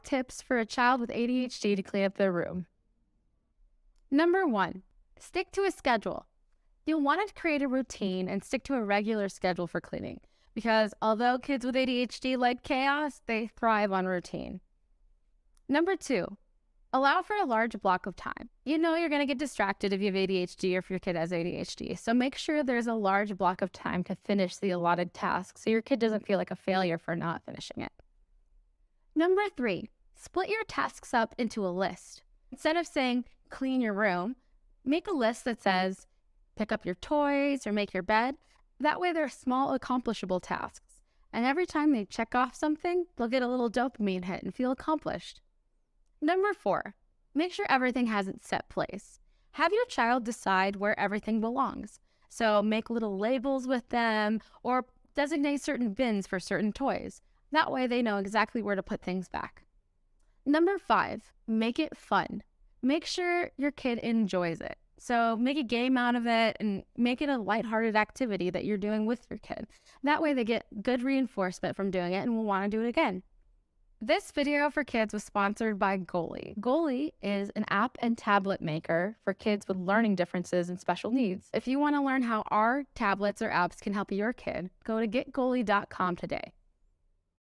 tips for a child with ADHD to clean up their room. Number 1, stick to a schedule. You'll want to create a routine and stick to a regular schedule for cleaning because although kids with ADHD like chaos, they thrive on routine. Number 2, allow for a large block of time. You know you're going to get distracted if you have ADHD or if your kid has ADHD, so make sure there's a large block of time to finish the allotted task so your kid doesn't feel like a failure for not finishing it. Number 3, split your tasks up into a list. Instead of saying, clean your room, make a list that says, pick up your toys or make your bed. That way they're small, accomplishable tasks. And every time they check off something, they'll get a little dopamine hit and feel accomplished. Number 4, make sure everything has its set place. Have your child decide where everything belongs. So make little labels with them or designate certain bins for certain toys. That way they know exactly where to put things back. Number 5, make it fun. Make sure your kid enjoys it. So make a game out of it and make it a lighthearted activity that you're doing with your kid. That way they get good reinforcement from doing it and will want to do it again. This video for kids was sponsored by Goalie. Goalie is an app and tablet maker for kids with learning differences and special needs. If you want to learn how our tablets or apps can help your kid, go to getgoalie.com today.